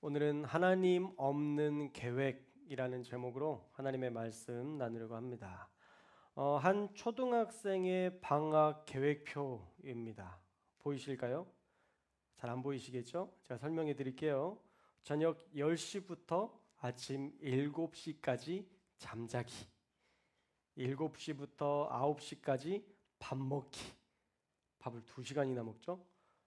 오늘은 하나님 없는 계획이라는 제목으로 하나님의 말씀 나누려고 합니다. 한 초등학생의 방학 계획표입니다. 보이실까요? 잘 안 보이시겠죠? 제가 설명해 드릴게요. 저녁 10시부터 아침 7시까지 잠자기, 7시부터 9시까지 밥 먹기, 밥을 2시간이나 먹죠?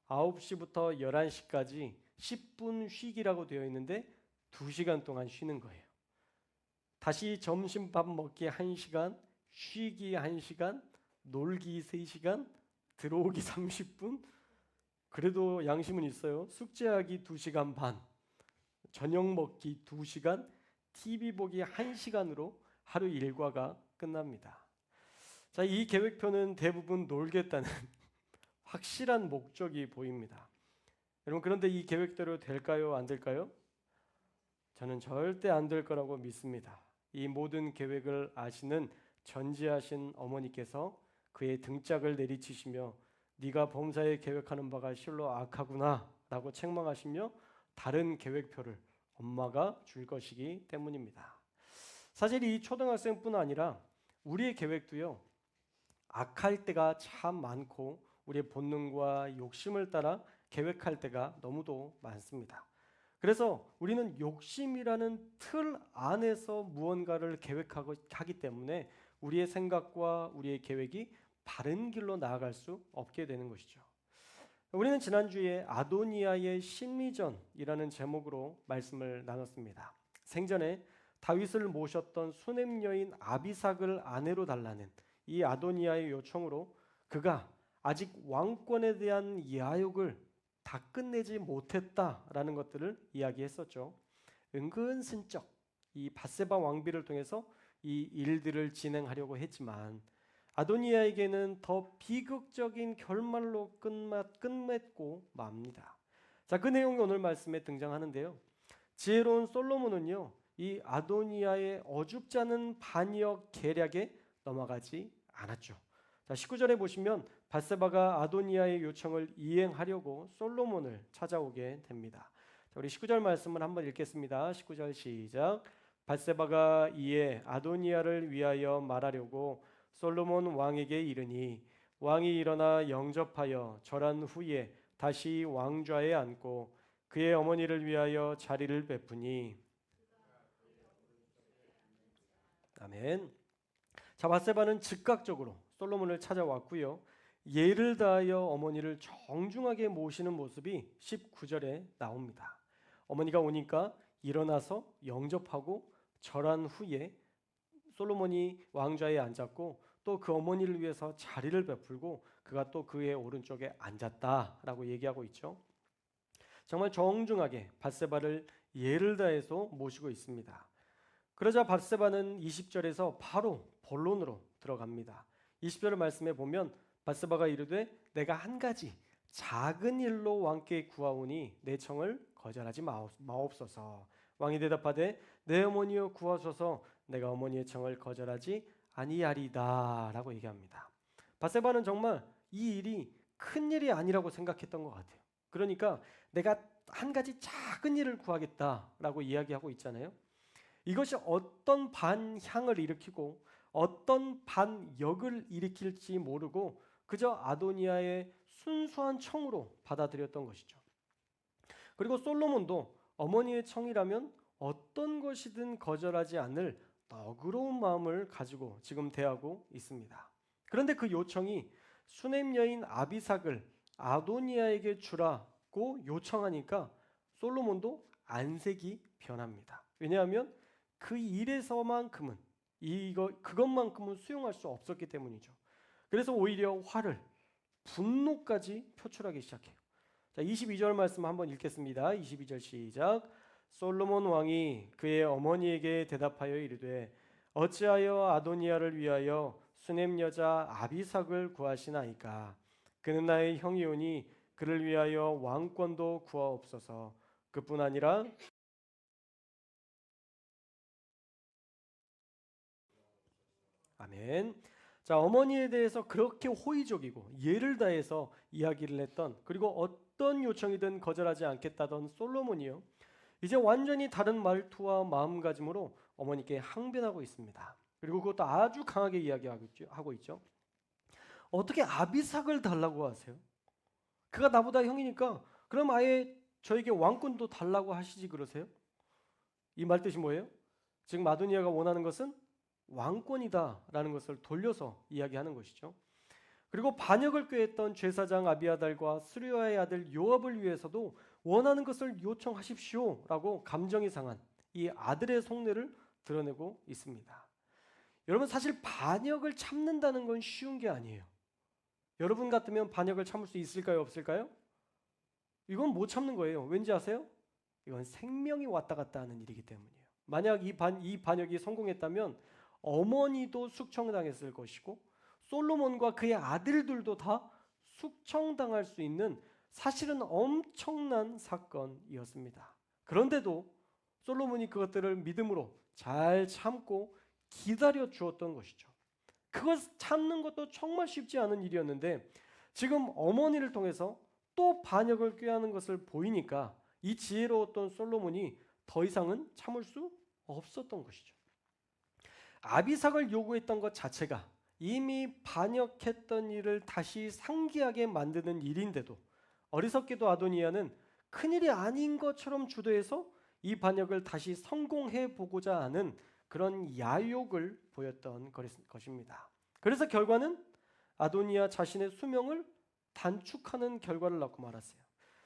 9시부터 11시까지 10분 쉬기라고 되어 있는데 2시간 동안 쉬는 거예요. 다시 점심밥 먹기 1시간, 쉬기 1시간, 놀기 3시간, 들어오기 30분. 그래도 양심은 있어요. 숙제하기 2시간 반, 저녁 먹기 2시간, TV 보기 1시간으로 하루 일과가 끝납니다. 자, 이 계획표는 대부분 놀겠다는 확실한 목적이 보입니다. 여러분, 그런데 이 계획대로 될까요? 안 될까요? 저는 절대 안 될 거라고 믿습니다. 이 모든 계획을 아시는 전지하신 어머니께서 그의 등짝을 내리치시며 네가 범사에 계획하는 바가 실로 악하구나 라고 책망하시며 다른 계획표를 엄마가 줄 것이기 때문입니다. 사실 이 초등학생뿐 아니라 우리의 계획도요, 악할 때가 참 많고 우리의 본능과 욕심을 따라 계획할 때가 너무도 많습니다. 그래서 우리는 욕심이라는 틀 안에서 무언가를 계획하기 때문에 우리의 생각과 우리의 계획이 바른 길로 나아갈 수 없게 되는 것이죠. 우리는 지난주에 아도니아의 심리전이라는 제목으로 말씀을 나눴습니다. 생전에 다윗을 모셨던 수냄 여인 아비삭을 아내로 달라는 이 아도니아의 요청으로 그가 아직 왕권에 대한 야욕을 다 끝내지 못했다라는 것들을 이야기했었죠. 은근슬쩍 이 밧세바 왕비를 통해서 이 일들을 진행하려고 했지만 아도니아에게는 더 비극적인 결말로 끝맺고 맙니다. 자, 그 내용이 오늘 말씀에 등장하는데요. 지혜로운 솔로몬은요, 이 아도니아의 어줍지 않은 반역 계략에 넘어가지 않았죠. 자, 19절에 보시면 밧세바가 아도니아의 요청을 이행하려고 솔로몬을 찾아오게 됩니다. 자, 우리 19절 말씀을 한번 읽겠습니다. 19절 시작. 밧세바가 이에 아도니아를 위하여 말하려고 솔로몬 왕에게 이르니 왕이 일어나 영접하여 절한 후에 다시 왕좌에 앉고 그의 어머니를 위하여 자리를 베푸니 아멘. 자, 밧세바는 즉각적으로 솔로몬을 찾아왔고요. 예를 다하여 어머니를 정중하게 모시는 모습이 19절에 나옵니다. 어머니가 오니까 일어나서 영접하고 절한 후에 솔로몬이 왕좌에 앉았고 또 그 어머니를 위해서 자리를 베풀고 그가 또 그의 오른쪽에 앉았다라고 얘기하고 있죠. 정말 정중하게 밧세바를 예를 다해서 모시고 있습니다. 그러자 밧세바는 20절에서 바로 본론으로 들어갑니다. 20절 말씀에 보면 밧세바가 이르되 내가 한 가지 작은 일로 왕께 구하오니 내 청을 거절하지 마옵소서. 왕이 대답하되 내 어머니여 구하소서. 내가 어머니의 청을 거절하지 아니하리다 라고 얘기합니다. 밧세바는 정말 이 일이 큰 일이 아니라고 생각했던 것 같아요. 그러니까 내가 한 가지 작은 일을 구하겠다라고 이야기하고 있잖아요. 이것이 어떤 반향을 일으키고 어떤 반역을 일으킬지 모르고 그저 아도니아의 순수한 청으로 받아들였던 것이죠. 그리고 솔로몬도 어머니의 청이라면 어떤 것이든 거절하지 않을 너그러운 마음을 가지고 지금 대하고 있습니다. 그런데 그 요청이 수냄 여인 아비삭을 아도니아에게 주라고 요청하니까 솔로몬도 안색이 변합니다. 왜냐하면 그 일에서만큼은 그것만큼은 수용할 수 없었기 때문이죠. 그래서 오히려 화를, 분노까지 표출하기 시작해요. 자, 22절 말씀 한번 읽겠습니다. 22절 시작. 솔로몬 왕이 그의 어머니에게 대답하여 이르되 어찌하여 아도니아를 위하여 수냄 여자 아비삭을 구하시나이까? 그는 나의 형이오니 그를 위하여 왕권도 구하옵소서. 그뿐 아니라 아멘. 자, 어머니에 대해서 그렇게 호의적이고 예를 다해서 이야기를 했던, 그리고 어떤 요청이든 거절하지 않겠다던 솔로몬이요, 이제 완전히 다른 말투와 마음가짐으로 어머니께 항변하고 있습니다. 그리고 그것도 아주 강하게 이야기하고 있죠. 어떻게 아비삭을 달라고 하세요? 그가 나보다 형이니까 그럼 아예 저에게 왕권도 달라고 하시지 그러세요? 이 말 뜻이 뭐예요? 지금 아도니아가 원하는 것은 왕권이다라는 것을 돌려서 이야기하는 것이죠. 그리고 반역을 꾀했던 제사장 아비아달과 스루야의 아들 요압을 위해서도 원하는 것을 요청하십시오라고 감정이 상한 이 아들의 속내를 드러내고 있습니다. 여러분 사실 반역을 참는다는 건 쉬운 게 아니에요. 여러분 같으면 반역을 참을 수 있을까요? 없을까요? 이건 못 참는 거예요. 왠지 아세요? 이건 생명이 왔다 갔다 하는 일이기 때문이에요. 만약 이 반역이 성공했다면 어머니도 숙청당했을 것이고 솔로몬과 그의 아들들도 다 숙청당할 수 있는 사실은 엄청난 사건이었습니다. 그런데도 솔로몬이 그것들을 믿음으로 잘 참고 기다려 주었던 것이죠. 그것 참는 것도 정말 쉽지 않은 일이었는데 지금 어머니를 통해서 또 반역을 꾀하는 것을 보이니까 이 지혜로웠던 솔로몬이 더 이상은 참을 수 없었던 것이죠. 아비삭을 요구했던 것 자체가 이미 반역했던 일을 다시 상기하게 만드는 일인데도 어리석게도 아도니아는 큰일이 아닌 것처럼 주도해서 이 반역을 다시 성공해 보고자 하는 그런 야욕을 보였던 것입니다. 그래서 결과는 아도니아 자신의 수명을 단축하는 결과를 낳고 말았어요.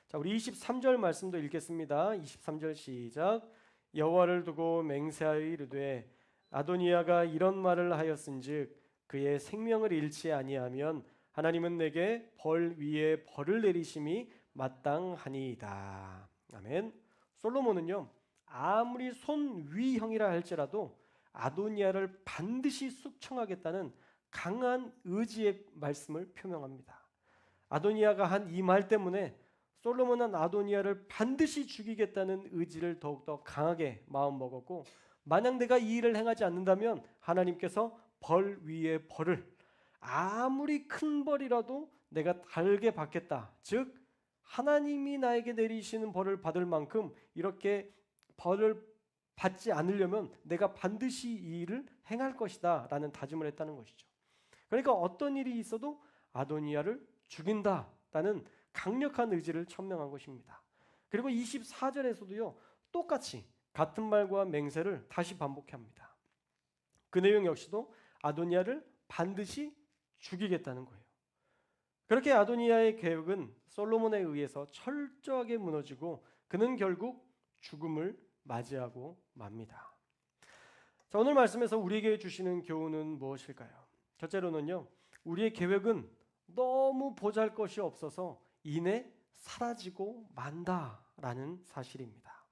자, 우리 23절 말씀도 읽겠습니다. 23절 시작. 여호와를 두고 맹세하여 이르되 아도니아가 이런 말을 하였은즉 그의 생명을 잃지 아니하면 하나님은 내게 벌 위에 벌을 내리심이 마땅하니이다. 아멘. 솔로몬은요 아무리 손위형이라 할지라도 아도니아를 반드시 숙청하겠다는 강한 의지의 말씀을 표명합니다. 아도니아가 한 이 말 때문에 솔로몬은 아도니아를 반드시 죽이겠다는 의지를 더욱더 강하게 마음먹었고 만약 내가 이 일을 행하지 않는다면 하나님께서 벌 위에 벌을 아무리 큰 벌이라도 내가 달게 받겠다. 즉 하나님이 나에게 내리시는 벌을 받을 만큼 이렇게 벌을 받지 않으려면 내가 반드시 이 일을 행할 것이다 라는 다짐을 했다는 것이죠. 그러니까 어떤 일이 있어도 아도니아를 죽인다라는 강력한 의지를 천명한 것입니다. 그리고 24절에서도요 똑같이 같은 말과 맹세를 다시 반복합니다. 그 내용 역시도 아도니아를 반드시 죽이겠다는 거예요. 그렇게 아도니아의 계획은 솔로몬에 의해서 철저하게 무너지고 그는 결국 죽음을 맞이하고 맙니다. 자, 오늘 말씀에서 우리에게 주시는 교훈은 무엇일까요? 첫째로는요, 우리의 계획은 너무 보잘것이 없어서 이내 사라지고 만다라는 사실입니다.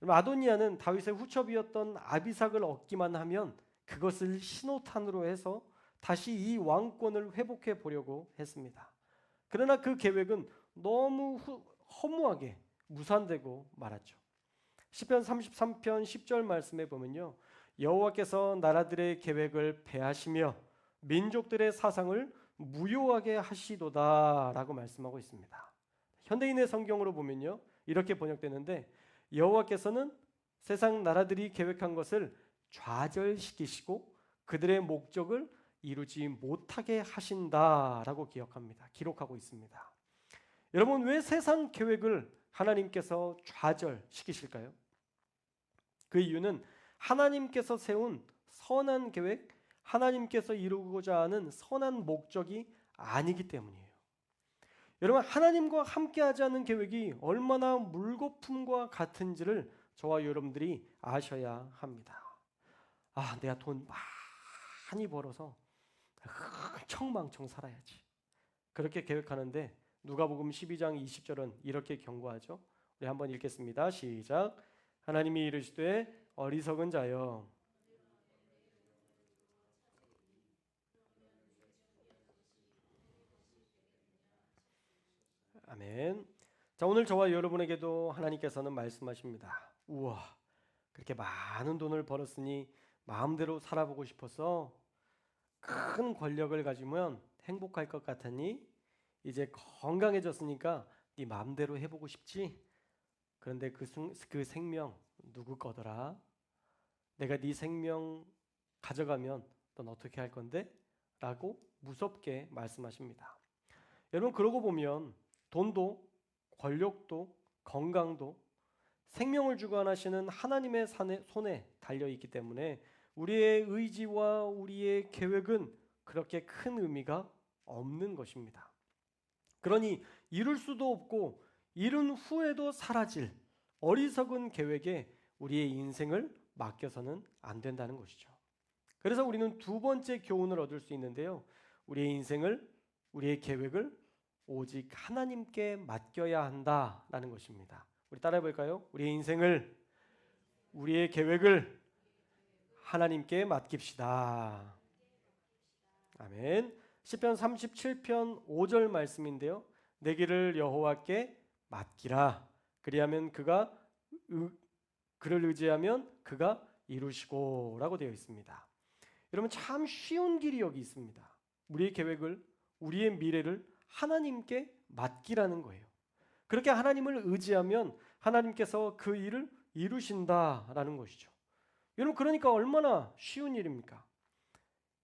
아도니아는 다윗의 후첩이었던 아비삭을 얻기만 하면 그것을 신호탄으로 해서 다시 이 왕권을 회복해 보려고 했습니다. 그러나 그 계획은 너무 허무하게 무산되고 말았죠. 시편 33편 10절 말씀에 보면요. 여호와께서 나라들의 계획을 패하시며 민족들의 사상을 무효하게 하시도다라고 말씀하고 있습니다. 현대인의 성경으로 보면요. 이렇게 번역되는데 여호와께서는 세상 나라들이 계획한 것을 좌절시키시고 그들의 목적을 이루지 못하게 하신다라고 기록하고 있습니다. 여러분 왜 세상 계획을 하나님께서 좌절시키실까요? 그 이유는 하나님께서 세운 선한 계획, 하나님께서 이루고자 하는 선한 목적이 아니기 때문이에요. 여러분 하나님과 함께하지 않는 계획이 얼마나 물거품과 같은지를 저와 여러분들이 아셔야 합니다. 내가 돈 많이 벌어서 흥청망청 살아야지. 그렇게 계획하는데 누가복음 12장 20절은 이렇게 경고하죠. 우리 한번 읽겠습니다. 시작. 하나님이 이르시되 어리석은 자여 아멘. 자, 오늘 저와 여러분에게도 하나님께서는 말씀하십니다. 우와, 그렇게 많은 돈을 벌었으니 마음대로 살아보고 싶어서 큰 권력을 가지면 행복할 것 같으니 이제 건강해졌으니까 네 마음대로 해보고 싶지? 그런데 그 생명 누구 거더라? 내가 네 생명 가져가면 넌 어떻게 할 건데? 라고 무섭게 말씀하십니다. 여러분, 그러고 보면 돈도 권력도 건강도 생명을 주관하시는 하나님의 손에 달려있기 때문에 우리의 의지와 우리의 계획은 그렇게 큰 의미가 없는 것입니다. 그러니 이룰 수도 없고 이룬 후에도 사라질 어리석은 계획에 우리의 인생을 맡겨서는 안 된다는 것이죠. 그래서 우리는 두 번째 교훈을 얻을 수 있는데요. 우리의 인생을, 우리의 계획을 오직 하나님께 맡겨야 한다라는 것입니다. 우리 따라해 볼까요? 우리의 인생을, 우리의 계획을 하나님께 맡깁시다. 아멘. 시편 37편 5절 말씀인데요. 내 길을 여호와께 맡기라. 그리하면 그를 의지하면 그가 이루시고라고 되어 있습니다. 여러분, 참 쉬운 길이 여기 있습니다. 우리의 계획을, 우리의 미래를 하나님께 맡기라는 거예요. 그렇게 하나님을 의지하면 하나님께서 그 일을 이루신다라는 것이죠. 여러분, 그러니까 얼마나 쉬운 일입니까?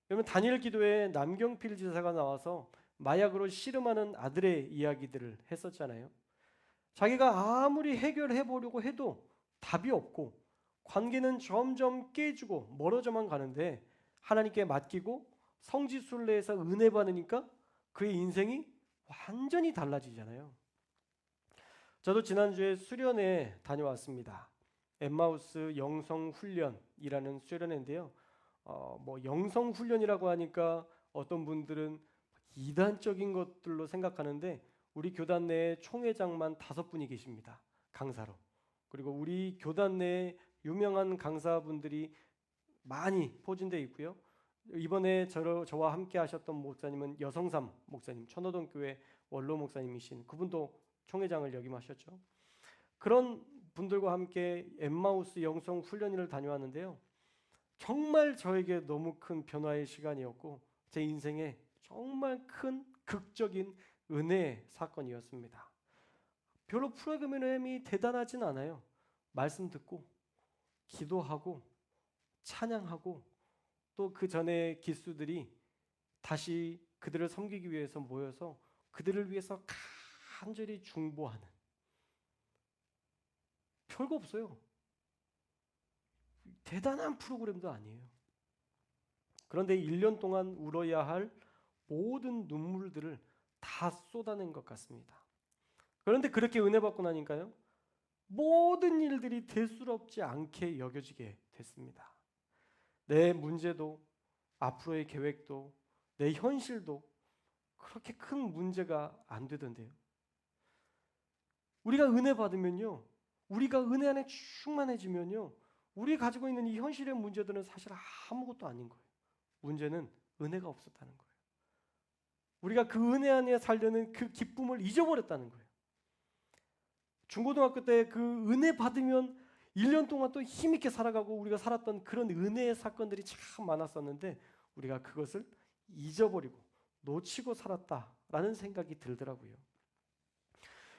여러분, 다니엘 기도에 남경필 지사가 나와서 마약으로 씨름하는 아들의 이야기들을 했었잖아요. 자기가 아무리 해결해 보려고 해도 답이 없고 관계는 점점 깨지고 멀어져만 가는데 하나님께 맡기고 성지순례에서 은혜 받으니까 그의 인생이 완전히 달라지잖아요. 저도 지난주에 수련회 다녀왔습니다. 엠마우스 영성훈련이라는 수련회인데요. 영성훈련이라고 하니까 어떤 분들은 이단적인 것들로 생각하는데 우리 교단 내에 총회장만 5분이 계십니다. 강사로. 그리고 우리 교단 내에 유명한 강사분들이 많이 포진되어 있고요. 이번에 저와 함께 하셨던 목사님은 여성삼 목사님, 천호동 교회 원로 목사님이신 그분도 총회장을 역임하셨죠. 그런 분들과 함께 엠마우스 영성 훈련을 다녀왔는데요. 정말 저에게 너무 큰 변화의 시간이었고 제 인생에 정말 큰 극적인 은혜의 사건이었습니다. 별로 프로그램이 대단하진 않아요. 말씀 듣고 기도하고 찬양하고 또 그 전에 기수들이 다시 그들을 섬기기 위해서 모여서 그들을 위해서 간절히 중보하는, 별거 없어요. 대단한 프로그램도 아니에요. 그런데 1년 동안 울어야 할 모든 눈물들을 다 쏟아낸 것 같습니다. 그런데 그렇게 은혜 받고 나니까요, 모든 일들이 대수롭지 않게 여겨지게 됐습니다. 내 문제도 앞으로의 계획도 내 현실도 그렇게 큰 문제가 안 되던데요. 우리가 은혜 받으면요, 우리가 은혜 안에 충만해지면요, 우리 가지고 있는 이 현실의 문제들은 사실 아무것도 아닌 거예요. 문제는 은혜가 없었다는 거예요. 우리가 그 은혜 안에 살려는 그 기쁨을 잊어버렸다는 거예요. 중고등학교 때 그 은혜 받으면 1년 동안 또 힘있게 살아가고 우리가 살았던 그런 은혜의 사건들이 참 많았었는데 우리가 그것을 잊어버리고 놓치고 살았다라는 생각이 들더라고요.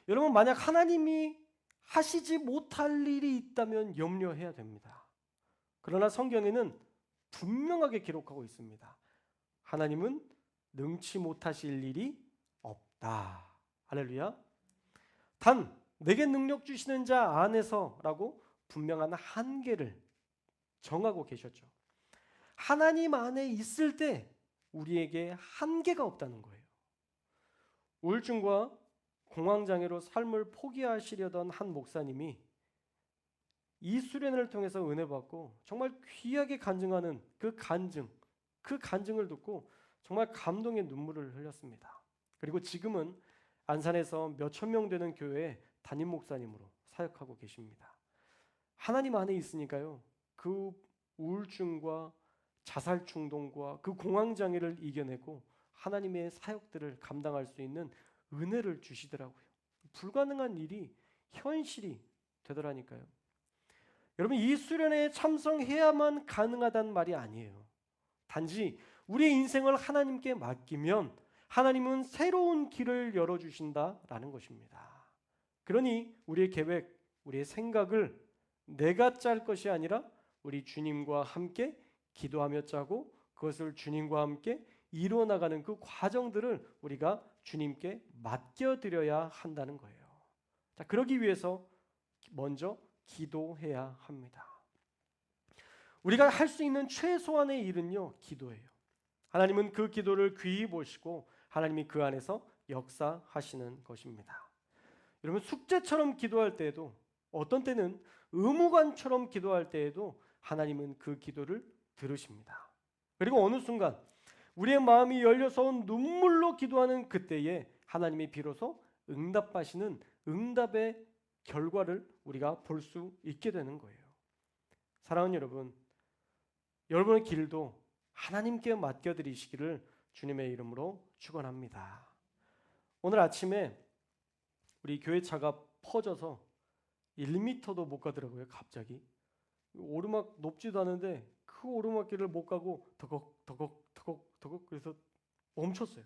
여러분, 만약 하나님이 하시지 못할 일이 있다면 염려해야 됩니다. 그러나 성경에는 분명하게 기록하고 있습니다. 하나님은 능치 못하실 일이 없다. 할렐루야. 단 내게 능력 주시는 자 안에서라고 분명한 한계를 정하고 계셨죠. 하나님 안에 있을 때 우리에게 한계가 없다는 거예요. 우울증과 공황장애로 삶을 포기하시려던 한 목사님이 이 수련을 통해서 은혜 받고 정말 귀하게 간증하는 그 간증을 듣고 정말 감동의 눈물을 흘렸습니다. 그리고 지금은 안산에서 몇천 명 되는 교회에 담임 목사님으로 사역하고 계십니다. 하나님 안에 있으니까요, 그 우울증과 자살 충동과 그 공황장애를 이겨내고 하나님의 사역들을 감당할 수 있는 은혜를 주시더라고요. 불가능한 일이 현실이 되더라니까요. 여러분, 이 수련회에 참석해야만 가능하다는 말이 아니에요. 단지 우리의 인생을 하나님께 맡기면 하나님은 새로운 길을 열어주신다라는 것입니다. 그러니 우리의 계획, 우리의 생각을 내가 짤 것이 아니라 우리 주님과 함께 기도하며 짜고 그것을 주님과 함께 이루어나가는 그 과정들을 우리가 주님께 맡겨드려야 한다는 거예요. 자, 그러기 위해서 먼저 기도해야 합니다. 우리가 할 수 있는 최소한의 일은요, 기도예요. 하나님은 그 기도를 귀히 보시고 하나님이 그 안에서 역사하시는 것입니다. 여러분, 숙제처럼 기도할 때에도, 어떤 때는 의무관처럼 기도할 때에도 하나님은 그 기도를 들으십니다. 그리고 어느 순간 우리의 마음이 열려서 눈물로 기도하는 그때에 하나님이 비로소 응답하시는 응답의 결과를 우리가 볼 수 있게 되는 거예요. 사랑하는 여러분, 여러분의 길도 하나님께 맡겨드리시기를 주님의 이름으로 축원합니다. 오늘 아침에 우리 교회 차가 퍼져서 1m도 못 가더라고요. 갑자기 오르막 높지도 않은데 그 오르막길을 못 가고 더걱 그래서 멈췄어요.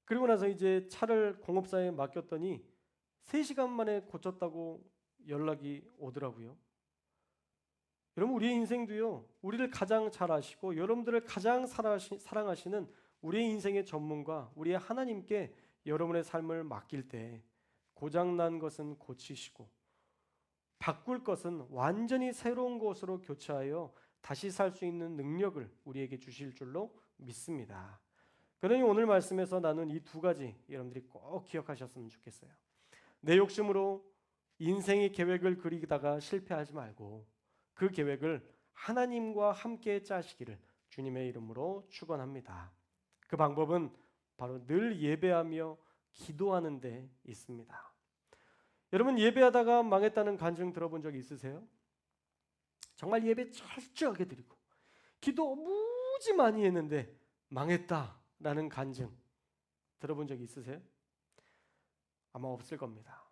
그리고 나서 이제 차를 공업사에 맡겼더니 3시간 만에 고쳤다고 연락이 오더라고요. 여러분, 우리의 인생도요, 우리를 가장 잘 아시고 여러분들을 가장 사랑하시는 우리의 인생의 전문가, 우리의 하나님께 여러분의 삶을 맡길 때 고장난 것은 고치시고 바꿀 것은 완전히 새로운 것으로 교체하여 다시 살 수 있는 능력을 우리에게 주실 줄로 믿습니다. 그러니 오늘 말씀에서 나눈 이 2가지 여러분들이 꼭 기억하셨으면 좋겠어요. 내 욕심으로 인생의 계획을 그리다가 실패하지 말고 그 계획을 하나님과 함께 짜시기를 주님의 이름으로 축원합니다. 그 방법은 바로 늘 예배하며 기도하는 데 있습니다. 여러분, 예배하다가 망했다는 간증 들어본 적 있으세요? 정말 예배 철저하게 드리고 기도 무지 많이 했는데 망했다라는 간증 들어본 적 있으세요? 아마 없을 겁니다.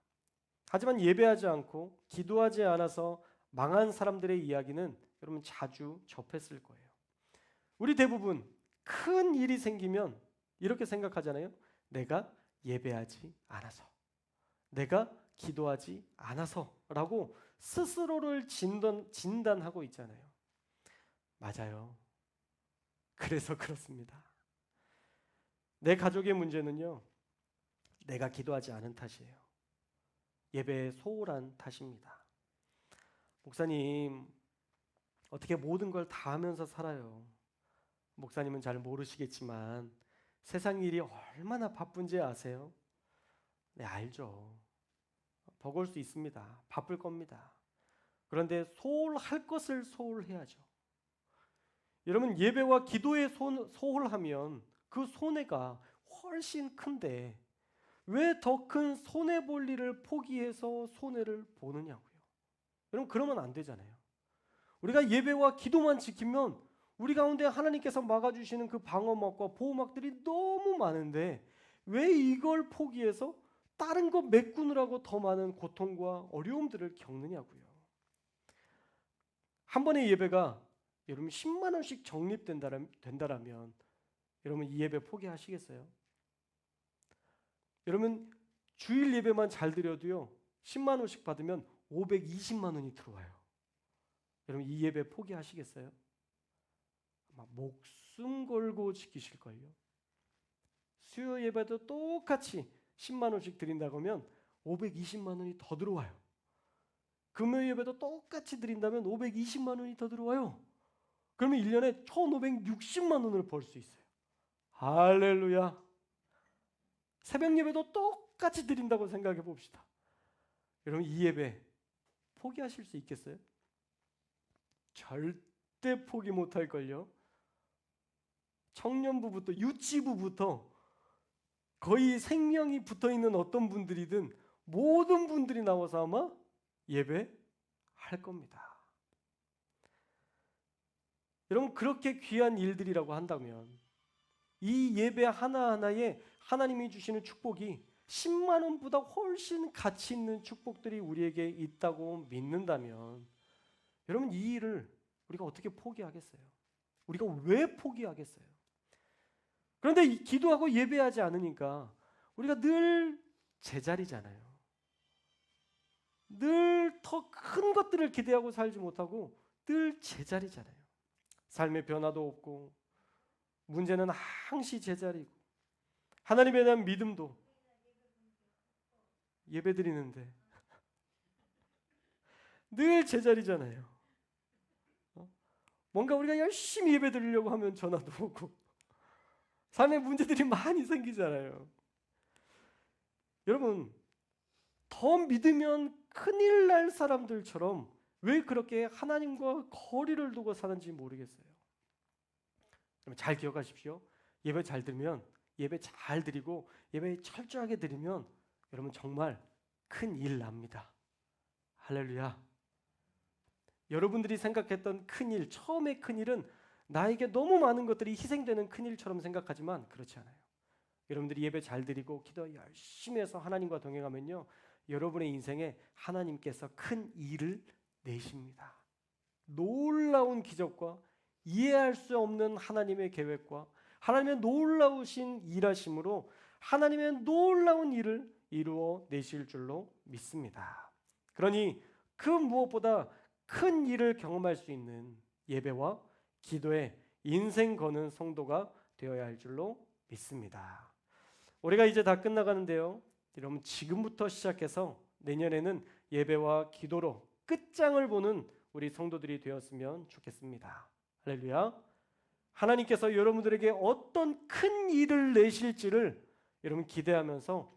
하지만 예배하지 않고 기도하지 않아서 망한 사람들의 이야기는 여러분 자주 접했을 거예요. 우리 대부분 큰 일이 생기면 이렇게 생각하잖아요. 내가 예배하지 않아서, 내가 기도하지 않아서라고 스스로를 진단하고 있잖아요. 맞아요. 그래서 그렇습니다. 내 가족의 문제는요, 내가 기도하지 않은 탓이에요. 예배에 소홀한 탓입니다. 목사님, 어떻게 모든 걸 다 하면서 살아요? 목사님은 잘 모르시겠지만 세상 일이 얼마나 바쁜지 아세요? 네, 알죠. 버거울 수 있습니다. 바쁠 겁니다. 그런데 소홀할 것을 소홀해야죠. 여러분, 예배와 기도에 소홀하면 그 손해가 훨씬 큰데 왜 더 큰 손해 볼 일을 포기해서 손해를 보느냐고요. 여러분, 그러면 안 되잖아요. 우리가 예배와 기도만 지키면 우리 가운데 하나님께서 막아주시는 그 방어막과 보호막들이 너무 많은데 왜 이걸 포기해서 다른 거 메꾸느라고 더 많은 고통과 어려움들을 겪느냐고요. 한 번의 예배가 여러분 10만 원씩 적립된다라면 여러분 이 예배 포기하시겠어요? 여러분, 주일 예배만 잘 드려도요 10만 원씩 받으면 520만 원이 들어와요. 여러분, 이 예배 포기하시겠어요? 아마 목숨 걸고 지키실걸요. 수요 예배도 똑같이 10만 원씩 드린다고 하면 520만 원이 더 들어와요. 금요 예배도 똑같이 드린다면 520만 원이 더 들어와요. 그러면 1년에 1,560만 원을 벌 수 있어요. 할렐루야. 새벽 예배도 똑같이 드린다고 생각해 봅시다. 여러분, 이 예배 포기하실 수 있겠어요? 절대 포기 못할걸요. 청년부부터 유치부부터 거의 생명이 붙어있는 어떤 분들이든 모든 분들이 나와서 아마 예배할 겁니다. 여러분, 그렇게 귀한 일들이라고 한다면 이 예배 하나하나에 하나님이 주시는 축복이 10만 원보다 훨씬 가치 있는 축복들이 우리에게 있다고 믿는다면 여러분, 이 일을 우리가 어떻게 포기하겠어요? 우리가 왜 포기하겠어요? 그런데 기도하고 예배하지 않으니까 우리가 늘 제자리잖아요. 늘 더 큰 것들을 기대하고 살지 못하고 늘 제자리잖아요. 삶의 변화도 없고 문제는 항시 제자리고 하나님에 대한 믿음도 예배드리는데 늘 제자리잖아요. 뭔가 우리가 열심히 예배드리려고 하면 전화도 오고 삶에 문제들이 많이 생기잖아요. 여러분, 더 믿으면 큰일 날 사람들처럼 왜 그렇게 하나님과 거리를 두고 사는지 모르겠어요. 잘 기억하십시오. 예배 잘 드리면, 예배 잘 드리고 예배 철저하게 드리면 여러분 정말 큰일 납니다. 할렐루야. 여러분들이 생각했던 큰일, 처음의 큰일은 나에게 너무 많은 것들이 희생되는 큰일처럼 생각하지만 그렇지 않아요. 여러분들이 예배 잘 드리고 기도 열심히 해서 하나님과 동행하면요, 여러분의 인생에 하나님께서 큰 일을 내십니다. 놀라운 기적과 이해할 수 없는 하나님의 계획과 하나님의 놀라우신 일하심으로 하나님의 놀라운 일을 이루어 내실 줄로 믿습니다. 그러니 그 무엇보다 큰 일을 경험할 수 있는 예배와 기도에 인생 거는 성도가 되어야 할 줄로 믿습니다. 올해가 이제 다 끝나가는데요. 여러분 지금부터 시작해서 내년에는 예배와 기도로 끝장을 보는 우리 성도들이 되었으면 좋겠습니다. 할렐루야. 하나님께서 여러분들에게 어떤 큰 일을 내실지를 여러분 기대하면서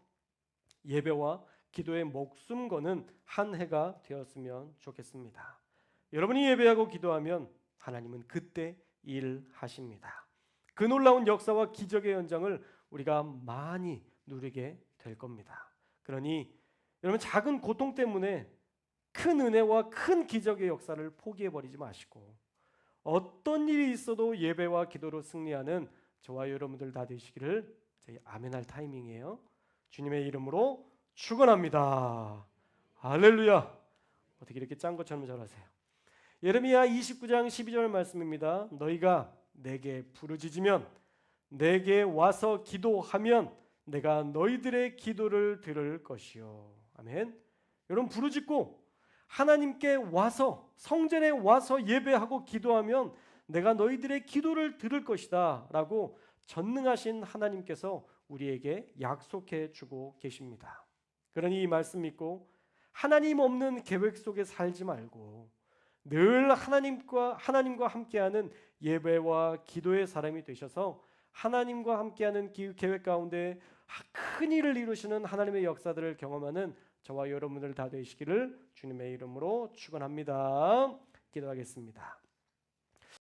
예배와 기도에 목숨 거는 한 해가 되었으면 좋겠습니다. 여러분이 예배하고 기도하면 하나님은 그때 일하십니다. 그 놀라운 역사와 기적의 현장을 우리가 많이 누리게 될 겁니다. 그러니 여러분 작은 고통 때문에 큰 은혜와 큰 기적의 역사를 포기해버리지 마시고 어떤 일이 있어도 예배와 기도로 승리하는 저와 여러분들 다 되시기를 저희 아멘할 타이밍이에요. 주님의 이름으로 축원합니다. 할렐루야. 어떻게 이렇게 짠 것처럼 잘하세요? 예레미야 29장 12절 말씀입니다. 너희가 내게 부르짖으면 내게 와서 기도하면 내가 너희들의 기도를 들을 것이요. 아멘. 여러분 부르짖고 하나님께 와서 성전에 와서 예배하고 기도하면 내가 너희들의 기도를 들을 것이다 라고 전능하신 하나님께서 우리에게 약속해 주고 계십니다. 그러니 이 말씀 믿고 하나님 없는 계획 속에 살지 말고 늘 하나님과 함께하는 예배와 기도의 사람이 되셔서 하나님과 함께하는 계획 가운데 큰 일을 이루시는 하나님의 역사들을 경험하는 저와 여러분들 다 되시기를 주님의 이름으로 축원합니다. 기도하겠습니다.